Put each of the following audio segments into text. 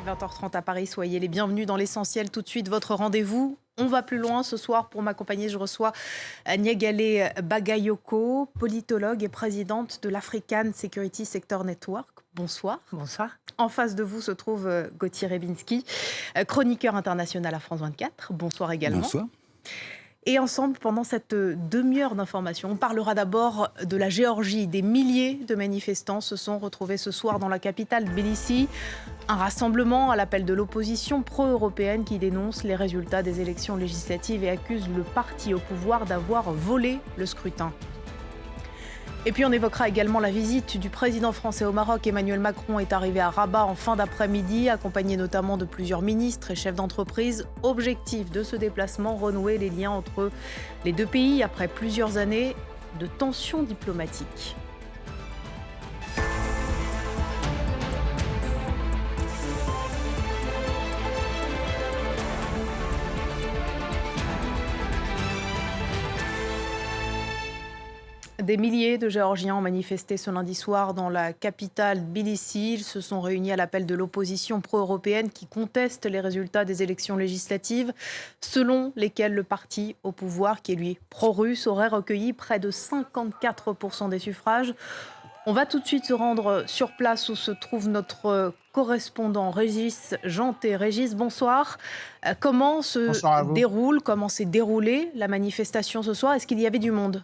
20h30 à Paris, soyez les bienvenus dans l'essentiel. Tout de suite, votre rendez-vous. On va plus loin ce soir. Pour m'accompagner, je reçois Niegale Bagayoko, politologue et présidente de l'African Security Sector Network. Bonsoir. Bonsoir. En face de vous se trouve Gauthier Rebinski, chroniqueur international à France 24. Bonsoir également. Bonsoir. Et ensemble, pendant cette demi-heure d'information, on parlera d'abord de la Géorgie. Des milliers de manifestants se sont retrouvés ce soir dans la capitale Tbilissi. Un rassemblement à l'appel de l'opposition pro-européenne qui dénonce les résultats des élections législatives et accuse le parti au pouvoir d'avoir volé le scrutin. Et puis on évoquera également la visite du président français au Maroc. Emmanuel Macron est arrivé à Rabat en fin d'après-midi, accompagné notamment de plusieurs ministres et chefs d'entreprise. Objectif de ce déplacement, renouer les liens entre les deux pays après plusieurs années de tensions diplomatiques. Des milliers de Géorgiens ont manifesté ce lundi soir dans la capitale Tbilissi. Ils se sont réunis à l'appel de l'opposition pro-européenne qui conteste les résultats des élections législatives, selon lesquelles le parti au pouvoir, qui est lui pro-russe, aurait recueilli près de 54% des suffrages. On va tout de suite se rendre sur place où se trouve notre correspondant Régis Janté. Régis, bonsoir. Comment comment s'est déroulée la manifestation ce soir? Est-ce qu'il y avait du monde?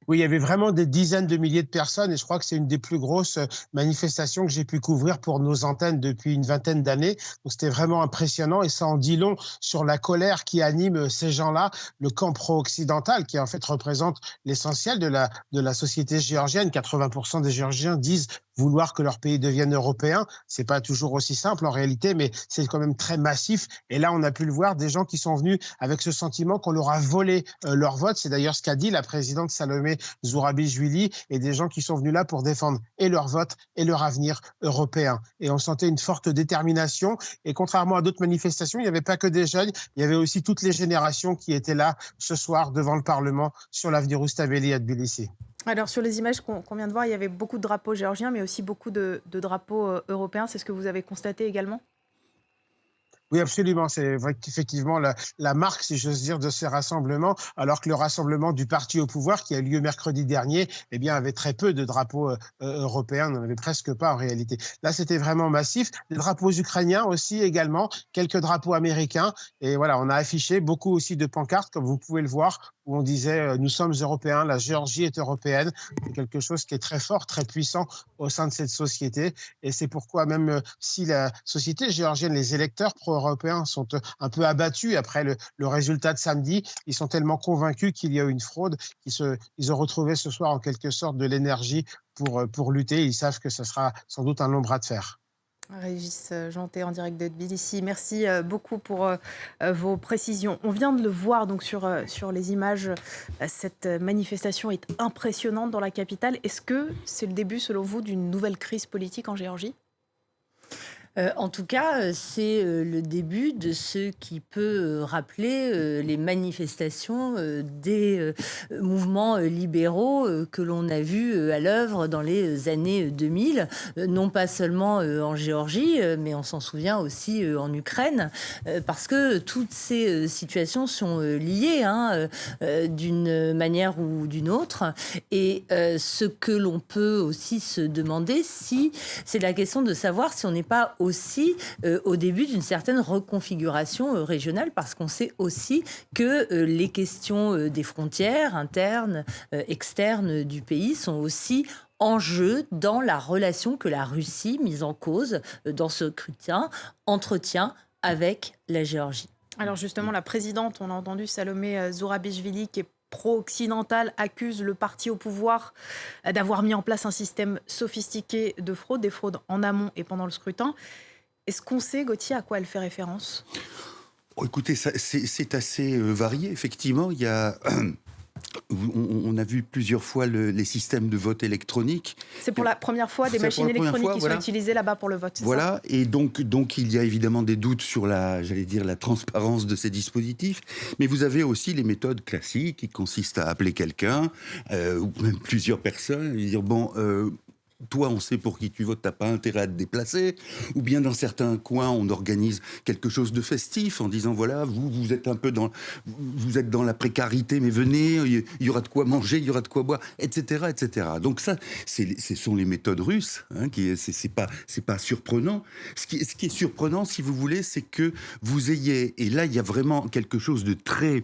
Oui, il y avait vraiment des dizaines de milliers de personnes et je crois que c'est une des plus grosses manifestations que j'ai pu couvrir pour nos antennes depuis une vingtaine d'années. Donc c'était vraiment impressionnant et ça en dit long sur la colère qui anime ces gens-là, le camp pro-occidental qui en fait représente l'essentiel de la société géorgienne. 80% des Géorgiens disent vouloir que leur pays devienne européen. C'est pas toujours aussi simple en réalité, mais c'est quand même très massif. Et là, on a pu le voir, des gens qui sont venus avec ce sentiment qu'on leur a volé leur vote. C'est d'ailleurs ce qu'a dit la présidente Salomé Zourabichvili, et des gens qui sont venus là pour défendre et leur vote et leur avenir européen. Et on sentait une forte détermination. Et contrairement à d'autres manifestations, il n'y avait pas que des jeunes, il y avait aussi toutes les générations qui étaient là ce soir devant le Parlement sur l'avenue Rustaveli à Tbilissi. Alors sur les images qu'on vient de voir, il y avait beaucoup de drapeaux géorgiens, mais aussi beaucoup de drapeaux européens. C'est ce que vous avez constaté également ? Oui, absolument. C'est vrai qu'effectivement la marque, si j'ose dire, de ces rassemblements, alors que le rassemblement du parti au pouvoir, qui a eu lieu mercredi dernier, eh bien, avait très peu de drapeaux européens, on n'en avait presque pas en réalité. Là, c'était vraiment massif. Des drapeaux ukrainiens aussi également, quelques drapeaux américains. Et voilà, on a affiché beaucoup aussi de pancartes, comme vous pouvez le voir, où on disait nous sommes européens, la Géorgie est européenne. C'est quelque chose qui est très fort, très puissant au sein de cette société. Et c'est pourquoi même si la société géorgienne, les électeurs pro-européens sont un peu abattus après le résultat de samedi, ils sont tellement convaincus qu'il y a eu une fraude qu'ils ont retrouvé ce soir en quelque sorte de l'énergie pour lutter. Ils savent que ce sera sans doute un long bras de fer. Régis Janté en direct de Tbilissi. Merci beaucoup pour vos précisions. On vient de le voir donc sur les images. Cette manifestation est impressionnante dans la capitale. Est-ce que c'est le début, selon vous, d'une nouvelle crise politique en Géorgie ? En tout cas, c'est le début de ce qui peut rappeler les manifestations des mouvements libéraux que l'on a vus à l'œuvre dans les années 2000, non pas seulement en Géorgie, mais on s'en souvient aussi en Ukraine, parce que toutes ces situations sont liées d'une manière ou d'une autre. Et ce que l'on peut aussi se demander, c'est la question de savoir si on n'est pas aussi au début d'une certaine reconfiguration régionale, parce qu'on sait aussi que les questions des frontières internes, externes du pays sont aussi en jeu dans la relation que la Russie, mise en cause dans ce scrutin, entretient avec la Géorgie. Alors justement, la présidente, on a entendu Salomé Zourabichvili, qui est pro-occidentale, accuse le parti au pouvoir d'avoir mis en place un système sophistiqué de fraude, des fraudes en amont et pendant le scrutin. Est-ce qu'on sait, Gauthier, à quoi elle fait référence ? Écoutez, c'est assez varié. Effectivement, il y a... On a vu plusieurs fois les systèmes de vote électronique. C'est pour la première fois des machines électroniques qui sont utilisées là-bas pour le vote, c'est voilà. Ça ? Et donc il y a évidemment des doutes sur la transparence de ces dispositifs. Mais vous avez aussi les méthodes classiques qui consistent à appeler quelqu'un, ou même plusieurs personnes, et dire toi, on sait pour qui tu votes, t'as pas intérêt à te déplacer. Ou bien dans certains coins, on organise quelque chose de festif en disant voilà, vous êtes un peu vous êtes dans la précarité, mais venez, il y aura de quoi manger, il y aura de quoi boire, etc., etc. Donc ça, ce sont les méthodes russes. C'est pas surprenant. Ce qui est surprenant, si vous voulez, c'est que vous ayez, et là, il y a vraiment quelque chose de très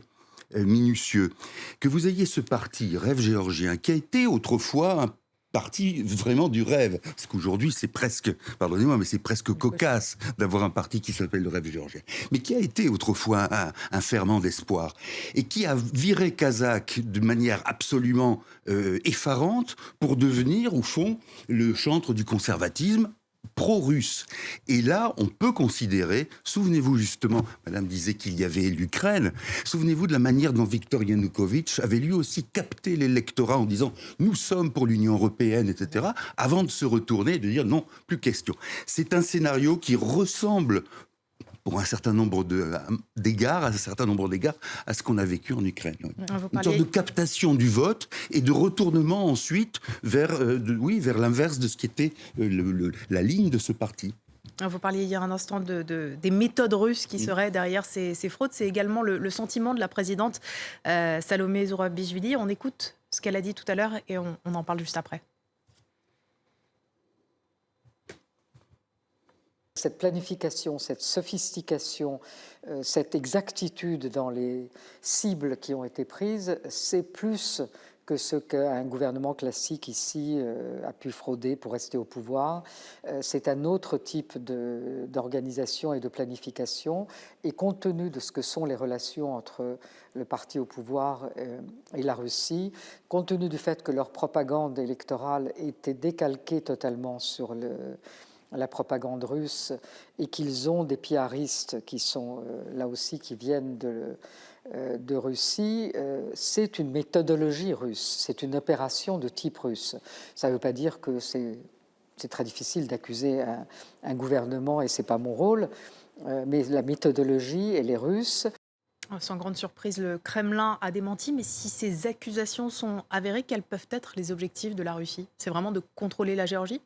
minutieux, que vous ayez ce parti Rêve géorgien qui a été autrefois un parti vraiment du rêve, parce qu'aujourd'hui c'est presque, pardonnez-moi, mais c'est presque cocasse d'avoir un parti qui s'appelle le Rêve géorgien, mais qui a été autrefois un ferment d'espoir, et qui a viré Kazakh de manière absolument effarante pour devenir, au fond, le chantre du conservatisme pro-russe. Et là, on peut considérer, souvenez-vous justement, madame disait qu'il y avait l'Ukraine, souvenez-vous de la manière dont Viktor Yanukovych avait lui aussi capté l'électorat en disant « nous sommes pour l'Union européenne », etc., avant de se retourner et de dire « non, plus question ». C'est un scénario qui ressemble pour un certain nombre d'égards, à ce qu'on a vécu en Ukraine. Une sorte de captation du vote et de retournement ensuite vers l'inverse de ce qui était la ligne de ce parti. Vous parliez il y a un instant des méthodes russes qui seraient derrière ces fraudes. C'est également le sentiment de la présidente Salomé Zourabichvili. On écoute ce qu'elle a dit tout à l'heure et on en parle juste après. Cette planification, cette sophistication, cette exactitude dans les cibles qui ont été prises, c'est plus que ce qu'un gouvernement classique ici a pu frauder pour rester au pouvoir. C'est un autre type d'organisation et de planification. Et compte tenu de ce que sont les relations entre le parti au pouvoir et la Russie, compte tenu du fait que leur propagande électorale était décalquée totalement sur la propagande russe et qu'ils ont des piaristes qui sont là aussi, qui viennent de Russie, c'est une méthodologie russe, c'est une opération de type russe. Ça ne veut pas dire que c'est très difficile d'accuser un gouvernement et c'est pas mon rôle, mais la méthodologie, elle est russe. Sans grande surprise, le Kremlin a démenti, mais si ces accusations sont avérées, quels peuvent être les objectifs de la Russie ? C'est vraiment de contrôler la Géorgie ?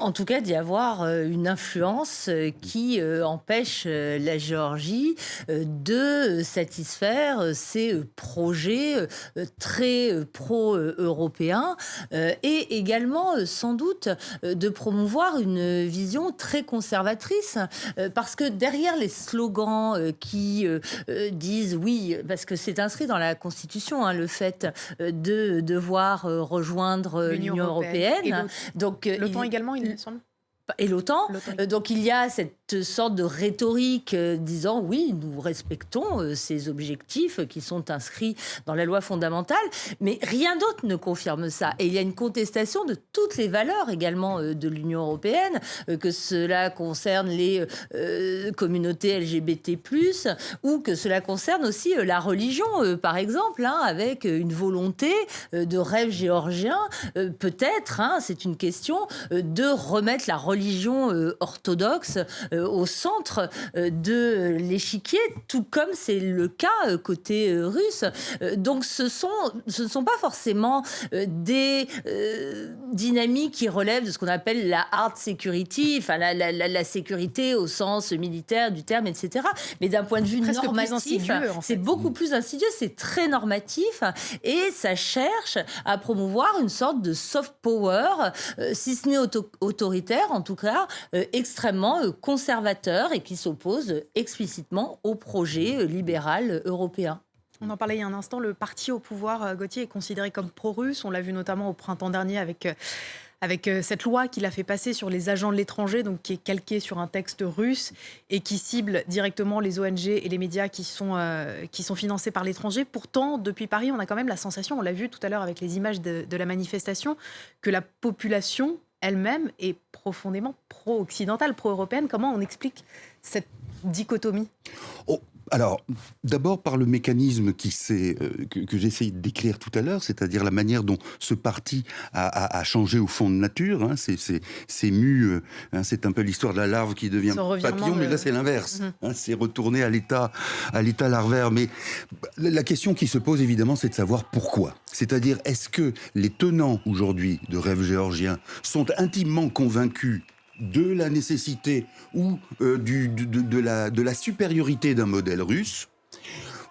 En tout cas, d'y avoir une influence qui empêche la Géorgie de satisfaire ses projets très pro-européens et également, sans doute, de promouvoir une vision très conservatrice. Parce que derrière les slogans qui disent oui, parce que c'est inscrit dans la Constitution, hein, le fait de devoir rejoindre l'Union européenne. Donc, l'OTAN également, il me semble. Et l'OTAN. Donc il y a cette sorte de rhétorique disant oui, nous respectons ces objectifs qui sont inscrits dans la loi fondamentale, mais rien d'autre ne confirme ça. Et il y a une contestation de toutes les valeurs également de l'Union européenne, que cela concerne les communautés LGBT+, ou que cela concerne aussi la religion, par exemple, hein, avec une volonté de rêve géorgien, peut-être, hein, c'est une question, de remettre la religion orthodoxe au centre de l'échiquier, tout comme c'est le cas côté russe. Donc ce ne sont pas forcément des dynamiques qui relèvent de ce qu'on appelle la hard security, enfin la sécurité au sens militaire du terme, etc. Mais d'un point de vue presque normatif, c'est beaucoup plus insidieux, c'est très normatif et ça cherche à promouvoir une sorte de soft power, si ce n'est autoritaire, en tout cas extrêmement conservateur et qui s'oppose explicitement au projet libéral européen. On en parlait il y a un instant, le parti au pouvoir, Gauthier, est considéré comme pro-russe. On l'a vu notamment au printemps dernier avec cette loi qu'il a fait passer sur les agents de l'étranger, donc qui est calquée sur un texte russe et qui cible directement les ONG et les médias qui sont financés par l'étranger. Pourtant, depuis Paris, on a quand même la sensation, on l'a vu tout à l'heure avec les images de la manifestation, que la population elle-même est profondément pro-occidentale, pro-européenne. Comment on explique cette dichotomie ? Alors, d'abord par le mécanisme que j'ai essayé de décrire tout à l'heure, c'est-à-dire la manière dont ce parti a changé au fond de nature. Hein, c'est mu, hein, c'est un peu l'histoire de la larve qui devient papillon, mais là c'est l'inverse. Hein, c'est retourné à l'état larvaire. Mais la question qui se pose évidemment, c'est de savoir pourquoi. C'est-à-dire, est-ce que les tenants aujourd'hui de Rêve géorgien sont intimement convaincus de la nécessité ou de la supériorité d'un modèle russe,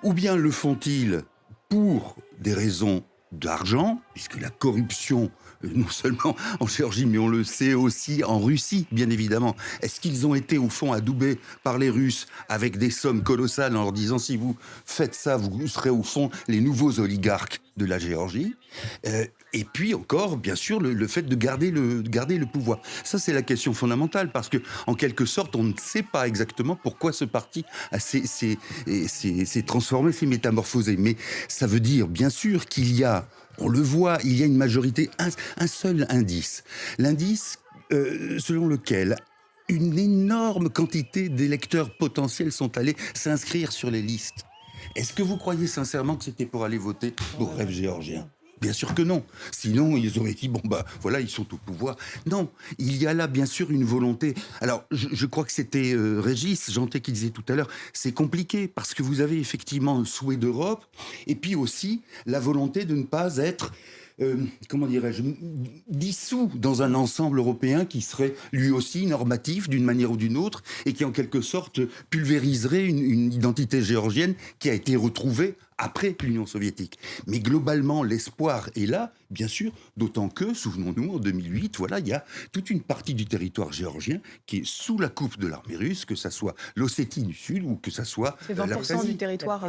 ou bien le font-ils pour des raisons d'argent, puisque la corruption, non seulement en Géorgie, mais on le sait aussi en Russie, bien évidemment. Est-ce qu'ils ont été, au fond, adoubés par les Russes avec des sommes colossales en leur disant « si vous faites ça, vous serez, au fond, les nouveaux oligarques de la Géorgie » et puis encore, bien sûr, le fait de garder le pouvoir. Ça, c'est la question fondamentale, parce que, en quelque sorte, on ne sait pas exactement pourquoi ce parti s'est transformé, s'est métamorphosé. Mais ça veut dire, bien sûr, qu'il y a, on le voit, il y a une majorité, un seul indice. L'indice selon lequel une énorme quantité d'électeurs potentiels sont allés s'inscrire sur les listes. Est-ce que vous croyez sincèrement que c'était pour aller voter pour Rêve géorgien ? Bien sûr que non. Sinon, ils auraient dit, bon, bah, voilà, ils sont au pouvoir. Non, il y a là, bien sûr, une volonté. Alors, je crois que c'était Régis Jantet qui disait tout à l'heure, c'est compliqué, parce que vous avez effectivement un souhait d'Europe, et puis aussi la volonté de ne pas être... comment dirais-je, dissous dans un ensemble européen qui serait lui aussi normatif d'une manière ou d'une autre et qui en quelque sorte pulvériserait une identité géorgienne qui a été retrouvée après l'Union soviétique. Mais globalement, l'espoir est là, bien sûr, d'autant que, souvenons-nous, en 2008, voilà, il y a toute une partie du territoire géorgien qui est sous la coupe de l'armée russe, que ça soit l'Ossétie du Sud ou que ça soit c'est 20% du territoire.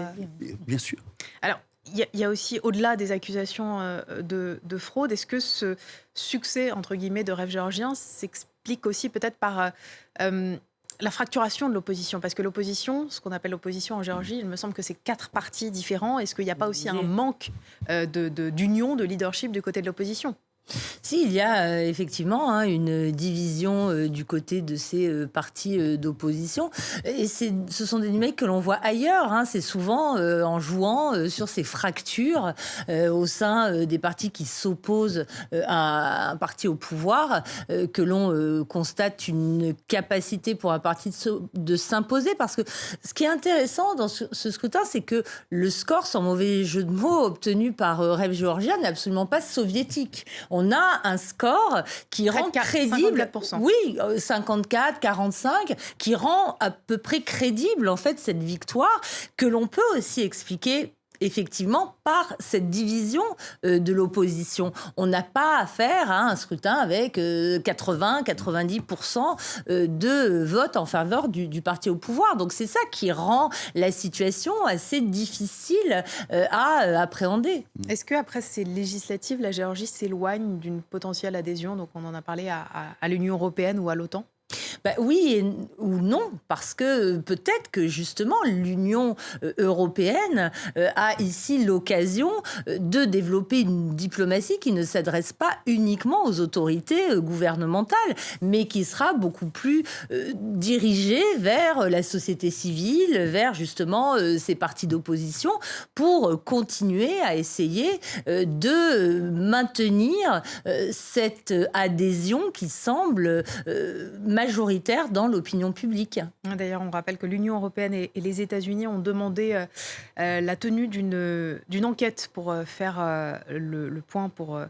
Bien sûr. Alors, il y a aussi, au-delà des accusations de fraude, est-ce que ce succès, entre guillemets, de Rêve géorgien s'explique aussi peut-être par la fracturation de l'opposition ? Parce que l'opposition, ce qu'on appelle l'opposition en Géorgie, il me semble que c'est 4 partis différents. Est-ce qu'il n'y a pas aussi un manque d'union, de leadership du côté de l'opposition ? Si, il y a effectivement une division du côté de ces partis d'opposition. Et ce sont des numériques que l'on voit ailleurs. C'est souvent en jouant sur ces fractures au sein des partis qui s'opposent à un parti au pouvoir que l'on constate une capacité pour un parti de s'imposer. Parce que ce qui est intéressant dans ce scrutin, c'est que le score, sans mauvais jeu de mots, obtenu par Rêve géorgien n'est absolument pas soviétique. On a un score qui rend crédible, 54%. oui, 54, 45, qui rend à peu près crédible en fait cette victoire que l'on peut aussi expliquer effectivement par cette division de l'opposition. On n'a pas affaire à un scrutin avec 80-90% de votes en faveur du parti au pouvoir. Donc c'est ça qui rend la situation assez difficile à appréhender. Est-ce qu'après ces législatives, la Géorgie s'éloigne d'une potentielle adhésion, donc on en a parlé, à l'Union européenne ou à l'OTAN ? Oui ou non, parce que peut-être que justement l'Union européenne a ici l'occasion de développer une diplomatie qui ne s'adresse pas uniquement aux autorités gouvernementales, mais qui sera beaucoup plus dirigée vers la société civile, vers justement ces partis d'opposition, pour continuer à essayer de maintenir cette adhésion qui semble majoritaire dans l'opinion publique. D'ailleurs, on rappelle que l'Union européenne et les États-Unis ont demandé la tenue d'une enquête pour faire le point, pour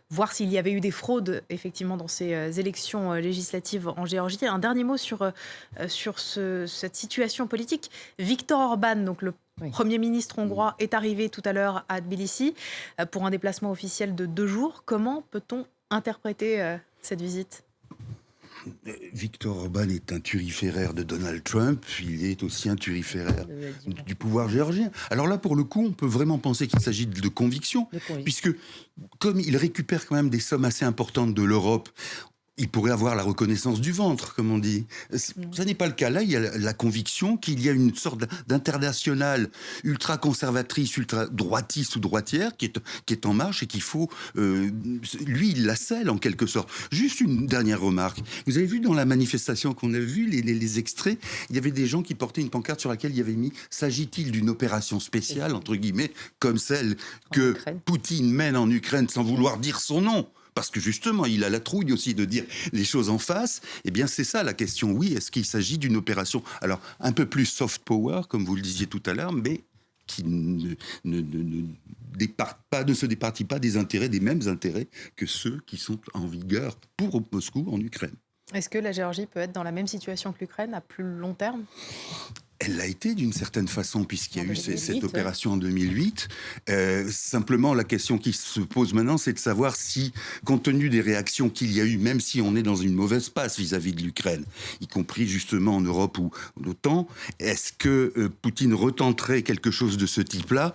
voir s'il y avait eu des fraudes effectivement dans ces élections législatives en Géorgie. Un dernier mot sur cette situation politique. Viktor Orban, donc le Premier ministre hongrois, est arrivé tout à l'heure à Tbilissi pour un déplacement officiel de 2 jours. Comment peut-on interpréter cette visite ? Viktor Orban est un turiféraire de Donald Trump, il est aussi un turiféraire du pouvoir géorgien. Alors là, pour le coup, on peut vraiment penser qu'il s'agit de conviction, puisque comme il récupère quand même des sommes assez importantes de l'Europe, il pourrait avoir la reconnaissance du ventre, comme on dit. Ça n'est pas le cas. Là, il y a la conviction qu'il y a une sorte d'internationale ultra-conservatrice, ultra-droitiste ou droitière qui est en marche et qu'il faut... lui, il la scelle en quelque sorte. Juste une dernière remarque. Vous avez vu dans la manifestation qu'on a vue, les extraits, il y avait des gens qui portaient une pancarte sur laquelle il y avait mis « S'agit-il d'une opération spéciale ?» entre guillemets, comme celle que Poutine mène en Ukraine sans vouloir dire son nom. Parce que justement, il a la trouille aussi de dire les choses en face. Eh bien, c'est ça la question. Oui, est-ce qu'il s'agit d'une opération, alors un peu plus soft power, comme vous le disiez tout à l'heure, mais qui ne se départit pas des mêmes intérêts que ceux qui sont en vigueur pour Moscou en Ukraine. Est-ce que la Géorgie peut être dans la même situation que l'Ukraine à plus long terme ? Elle l'a été d'une certaine façon, puisqu'il y a eu cette opération en 2008. Simplement, la question qui se pose maintenant, c'est de savoir si, compte tenu des réactions qu'il y a eu, même si on est dans une mauvaise passe vis-à-vis de l'Ukraine, y compris justement en Europe ou en OTAN, est-ce que Poutine retenterait quelque chose de ce type-là ?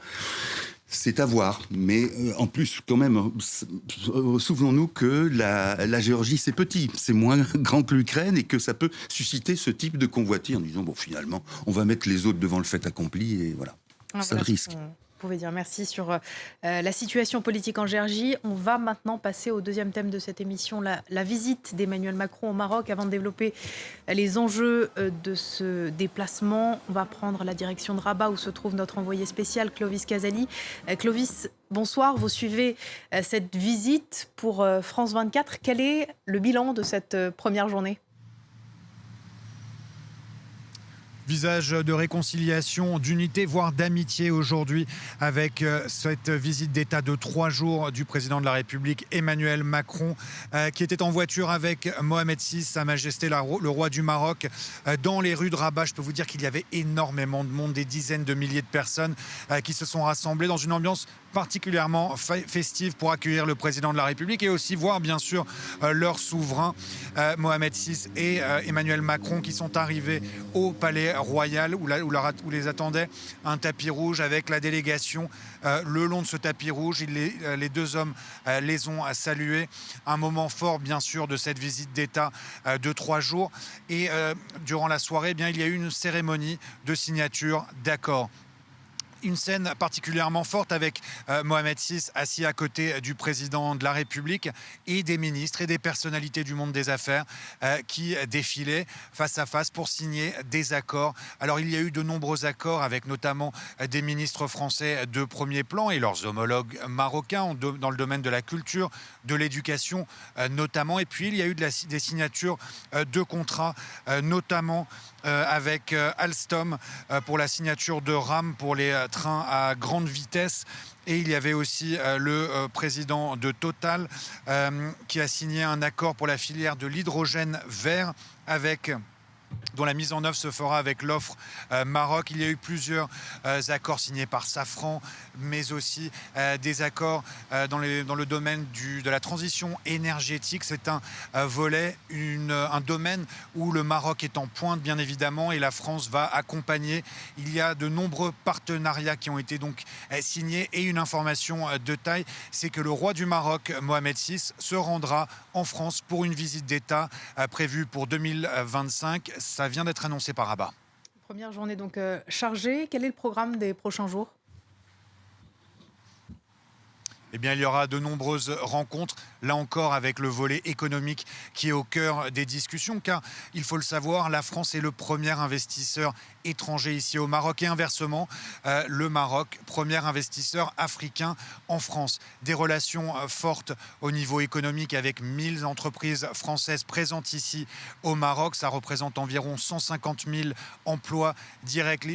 C'est à voir, mais en plus, quand même, souvenons-nous que la Géorgie, c'est petit, c'est moins grand que l'Ukraine et que ça peut susciter ce type de convoitise en disant, bon, finalement, on va mettre les autres devant le fait accompli et voilà, ça le risque. Vous pouvez dire merci sur la situation politique en Géorgie. On va maintenant passer au deuxième thème de cette émission, la visite d'Emmanuel Macron au Maroc. Avant de développer les enjeux de ce déplacement, on va prendre la direction de Rabat où se trouve notre envoyé spécial Clovis Casali. Clovis, bonsoir. Vous suivez cette visite pour France 24. Quel est le bilan de cette première journée ? Visage de réconciliation, d'unité, voire d'amitié aujourd'hui avec cette visite d'État de 3 jours du président de la République Emmanuel Macron qui était en voiture avec Mohamed VI, Sa Majesté le roi du Maroc, dans les rues de Rabat. Je peux vous dire qu'il y avait énormément de monde, des dizaines de milliers de personnes qui se sont rassemblées dans une ambiance particulièrement festive pour accueillir le président de la République et aussi voir bien sûr leur souverain Mohamed VI et Emmanuel Macron qui sont arrivés au palais royal où les attendait un tapis rouge avec la délégation le long de ce tapis rouge. Les deux hommes les ont salués. Un moment fort bien sûr de cette visite d'État de 3 jours et durant la soirée eh bien, il y a eu une cérémonie de signature d'accord. Une scène particulièrement forte avec Mohamed VI assis à côté du président de la République et des ministres et des personnalités du monde des affaires qui défilaient face à face pour signer des accords. Alors il y a eu de nombreux accords avec notamment des ministres français de premier plan et leurs homologues marocains dans le domaine de la culture, de l'éducation notamment. Et puis il y a eu des signatures de contrats notamment avec Alstom pour la signature de RAM pour les trains à grande vitesse. Et il y avait aussi le président de Total qui a signé un accord pour la filière de l'hydrogène vert dont la mise en œuvre se fera avec l'offre Maroc. Il y a eu plusieurs accords signés par Safran, mais aussi des accords dans le domaine de la transition énergétique. C'est un volet, un domaine où le Maroc est en pointe, bien évidemment, et la France va accompagner. Il y a de nombreux partenariats qui ont été donc signés. Et une information de taille, c'est que le roi du Maroc, Mohamed VI, se rendra en France pour une visite d'État prévue pour 2025. Ça vient d'être annoncé par Rabat. Première journée donc chargée. Quel est le programme des prochains jours ? Eh bien, il y aura de nombreuses rencontres, là encore avec le volet économique qui est au cœur des discussions, car il faut le savoir, la France est le premier investisseur étranger ici au Maroc et inversement, le Maroc, premier investisseur africain en France. Des relations fortes au niveau économique avec 1000 entreprises françaises présentes ici au Maroc. Ça représente environ 150 000 emplois directs.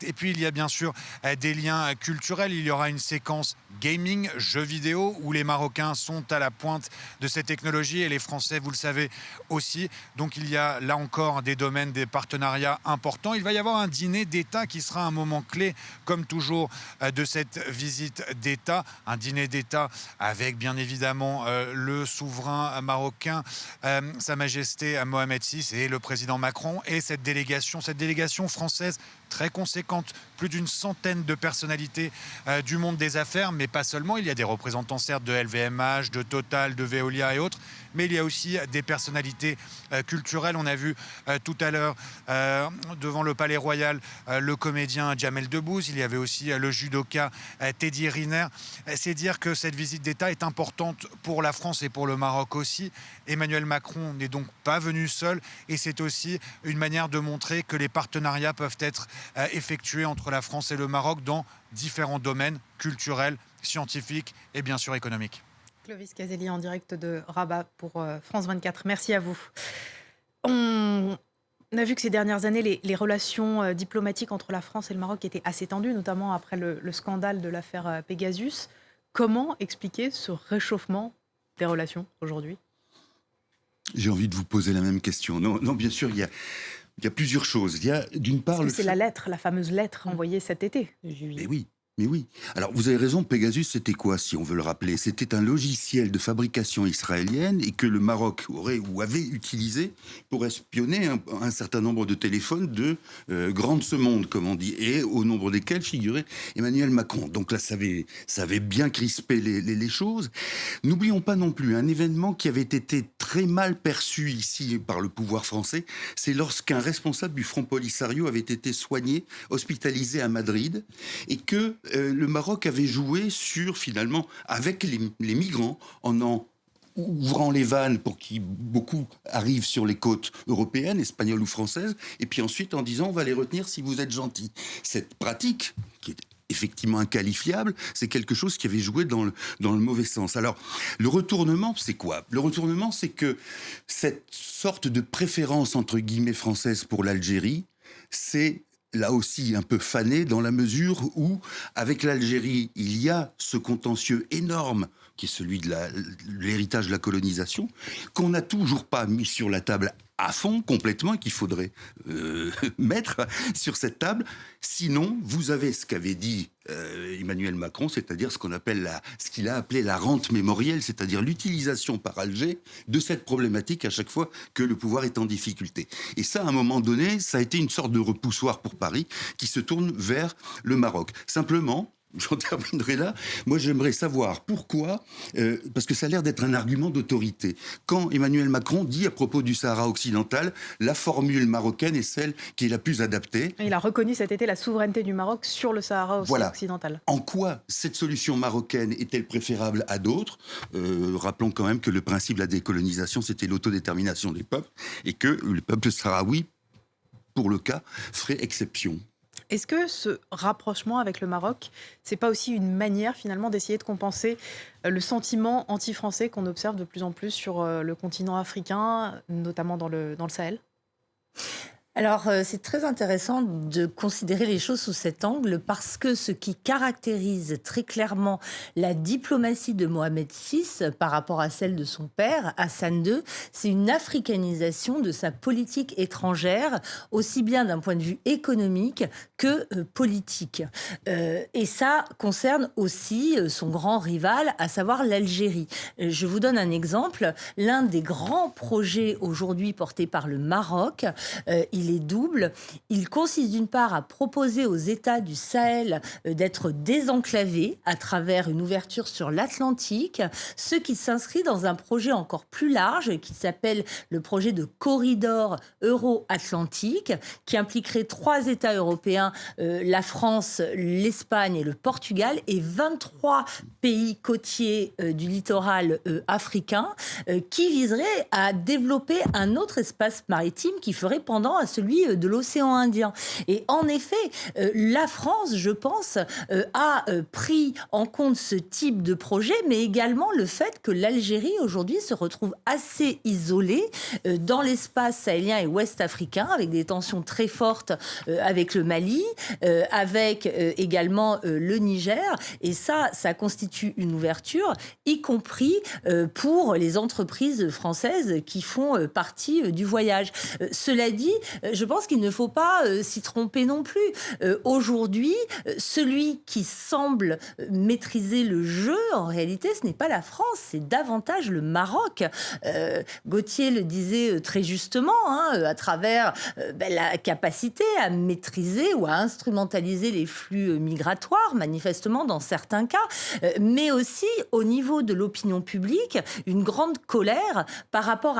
Et puis, il y a bien sûr des liens culturels. Il y aura une séquence gaming, jeux vidéo, où les Marocains sont à la pointe de cette technologie et les Français, vous le savez aussi. Donc il y a là encore des domaines, des partenariats importants. Il va y avoir un dîner d'État qui sera un moment clé, comme toujours, de cette visite d'État. Un dîner d'État avec bien évidemment le souverain marocain, Sa Majesté Mohamed VI et le président Macron et cette délégation française très conséquente, plus d'une centaine de personnalités du monde des affaires, mais pas seulement. Il y a des représentants certes de LVMH, de Total, de Veolia et autres, mais il y a aussi des personnalités culturelles. On a vu tout à l'heure devant le Palais Royal le comédien Jamel Debbouze, il y avait aussi le judoka Teddy Riner. C'est dire que cette visite d'État est importante pour la France et pour le Maroc aussi. Emmanuel Macron n'est donc pas venu seul et c'est aussi une manière de montrer que les partenariats peuvent être effectués entre la France et le Maroc dans différents domaines culturels, scientifiques et bien sûr économiques. Clovis Caselli en direct de Rabat pour France 24. Merci à vous. On a vu que ces dernières années, les relations diplomatiques entre la France et le Maroc étaient assez tendues, notamment après le scandale de l'affaire Pegasus. Comment expliquer ce réchauffement des relations aujourd'hui ? J'ai envie de vous poser la même question. Non, bien sûr, il y a plusieurs choses. Il y a d'une part... C'est la lettre, la fameuse lettre envoyée cet été. Mais oui. Alors, vous avez raison, Pegasus, c'était quoi, si on veut le rappeler ? C'était un logiciel de fabrication israélienne et que le Maroc avait utilisé pour espionner un certain nombre de téléphones de grands de ce monde, comme on dit, et au nombre desquels figurait Emmanuel Macron. Donc là, ça avait bien crispé les choses. N'oublions pas non plus un événement qui avait été très mal perçu ici par le pouvoir français, c'est lorsqu'un responsable du Front Polisario avait été soigné, hospitalisé à Madrid, et que le Maroc avait joué finalement, avec les migrants, en ouvrant les vannes pour beaucoup arrivent sur les côtes européennes, espagnoles ou françaises, et puis ensuite en disant on va les retenir si vous êtes gentils. Cette pratique, qui est effectivement inqualifiable, c'est quelque chose qui avait joué dans le mauvais sens. Alors, le retournement, c'est quoi ? Le retournement, c'est que cette sorte de préférence, entre guillemets, française pour l'Algérie, c'est là aussi un peu fané dans la mesure où, avec l'Algérie, il y a ce contentieux énorme qui est celui de l'héritage de la colonisation, qu'on n'a toujours pas mis sur la table à fond, complètement, et qu'il faudrait mettre sur cette table. Sinon, vous avez ce qu'avait dit Emmanuel Macron, c'est-à-dire ce qu'il a appelé la rente mémorielle, c'est-à-dire l'utilisation par Alger de cette problématique à chaque fois que le pouvoir est en difficulté. Et ça, à un moment donné, ça a été une sorte de repoussoir pour Paris qui se tourne vers le Maroc. Simplement, j'en terminerai là. Moi, j'aimerais savoir pourquoi, parce que ça a l'air d'être un argument d'autorité. Quand Emmanuel Macron dit à propos du Sahara occidental, la formule marocaine est celle qui est la plus adaptée. Il a reconnu cet été la souveraineté du Maroc sur le Sahara occidental. En quoi cette solution marocaine est-elle préférable à d'autres ? Rappelons quand même que le principe de la décolonisation, c'était l'autodétermination des peuples, et que le peuple sahraoui, pour le cas, ferait exception. Est-ce que ce rapprochement avec le Maroc, c'est pas aussi une manière finalement d'essayer de compenser le sentiment anti-français qu'on observe de plus en plus sur le continent africain, notamment dans le Sahel ? Alors, c'est très intéressant de considérer les choses sous cet angle parce que ce qui caractérise très clairement la diplomatie de Mohamed VI par rapport à celle de son père, Hassan II, c'est une africanisation de sa politique étrangère, aussi bien d'un point de vue économique que politique. Et ça concerne aussi son grand rival, à savoir l'Algérie. Je vous donne un exemple. L'un des grands projets aujourd'hui portés par le Maroc, il est double. Il consiste d'une part à proposer aux États du Sahel d'être désenclavés à travers une ouverture sur l'Atlantique, ce qui s'inscrit dans un projet encore plus large qui s'appelle le projet de corridor euro-atlantique, qui impliquerait 3 États européens, la France, l'Espagne et le Portugal, et 23 pays côtiers du littoral africain, qui viserait à développer un autre espace maritime qui ferait pendant à celui de l'océan Indien. Et en effet, la France, je pense, a pris en compte ce type de projet, mais également le fait que l'Algérie, aujourd'hui, se retrouve assez isolée dans l'espace sahélien et ouest africain, avec des tensions très fortes avec le Mali, avec également le Niger. Et ça constitue une ouverture, y compris pour les entreprises françaises qui font partie du voyage. Cela dit, je pense qu'il ne faut pas s'y tromper non plus. Aujourd'hui, celui qui semble maîtriser le jeu, en réalité, ce n'est pas la France, c'est davantage le Maroc. Gauthier le disait très justement, à travers la capacité à maîtriser ou à instrumentaliser les flux migratoires, manifestement dans certains cas, mais aussi au niveau de l'opinion publique, une grande colère par rapport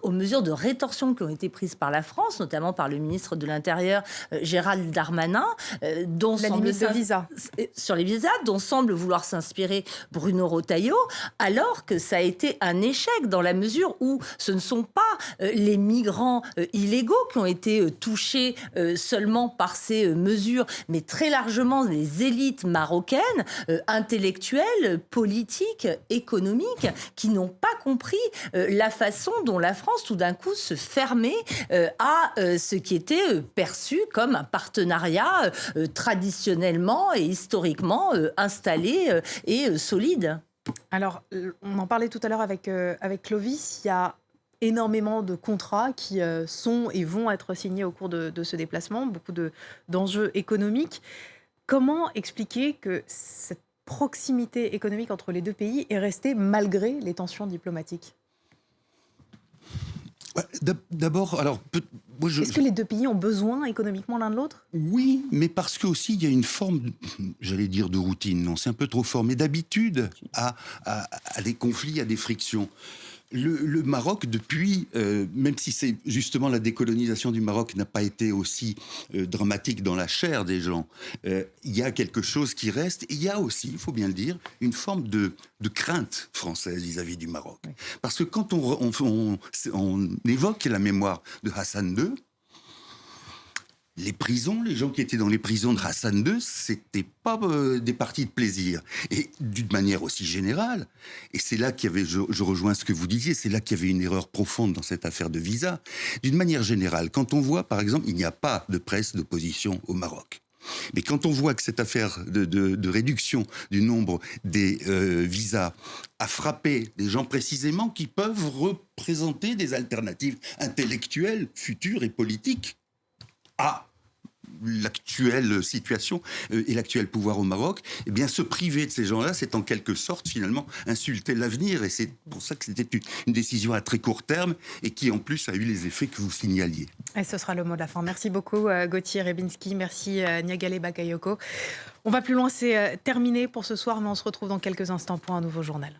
aux mesures de rétorsion qui ont été prises par la France, notamment par le ministre de l'Intérieur, Gérald Darmanin, dont la limite de visa. Sur les visas, dont semble vouloir s'inspirer Bruno Retailleau, alors que ça a été un échec dans la mesure où ce ne sont pas les migrants illégaux qui ont été touchés seulement par ces mesures, mais très largement les élites marocaines, intellectuelles, politiques, économiques, qui n'ont pas compris la façon dont la France, tout d'un coup, se fermait à ce qui était perçu comme un partenariat traditionnellement et historiquement installé et solide. Alors, on en parlait tout à l'heure avec Clovis, il y a énormément de contrats qui sont et vont être signés au cours de ce déplacement, beaucoup d'enjeux économiques. Comment expliquer que cette proximité économique entre les deux pays est restée malgré les tensions diplomatiques ? D'abord, alors... Est-ce que les deux pays ont besoin économiquement l'un de l'autre ? Oui, mais parce qu'aussi il y a une forme, j'allais dire de routine, non, c'est un peu trop fort, mais d'habitude à des conflits, à des frictions. Le Maroc, depuis, même si c'est justement la décolonisation du Maroc n'a pas été aussi dramatique dans la chair des gens, il y a quelque chose qui reste. Et il y a aussi, il faut bien le dire, une forme de crainte française vis-à-vis du Maroc. Oui. Parce que quand on évoque la mémoire de Hassan II, les prisons, les gens qui étaient dans les prisons de Hassan II, c'était pas des parties de plaisir. Et d'une manière aussi générale, et c'est là qu'il y avait, je rejoins ce que vous disiez, c'est là qu'il y avait une erreur profonde dans cette affaire de visa. D'une manière générale, quand on voit, par exemple, il n'y a pas de presse d'opposition au Maroc. Mais quand on voit que cette affaire de réduction du nombre des visas a frappé des gens précisément qui peuvent représenter des alternatives intellectuelles, futures et politiques, à l'actuelle situation et l'actuel pouvoir au Maroc, eh bien se priver de ces gens-là, c'est en quelque sorte finalement insulter l'avenir, et c'est pour ça que c'était une décision à très court terme et qui en plus a eu les effets que vous signaliez. Et ce sera le mot de la fin. Merci beaucoup Gauthier Rebinski, merci Niagale Bakayoko. On va plus loin, c'est terminé pour ce soir, mais on se retrouve dans quelques instants pour un nouveau journal.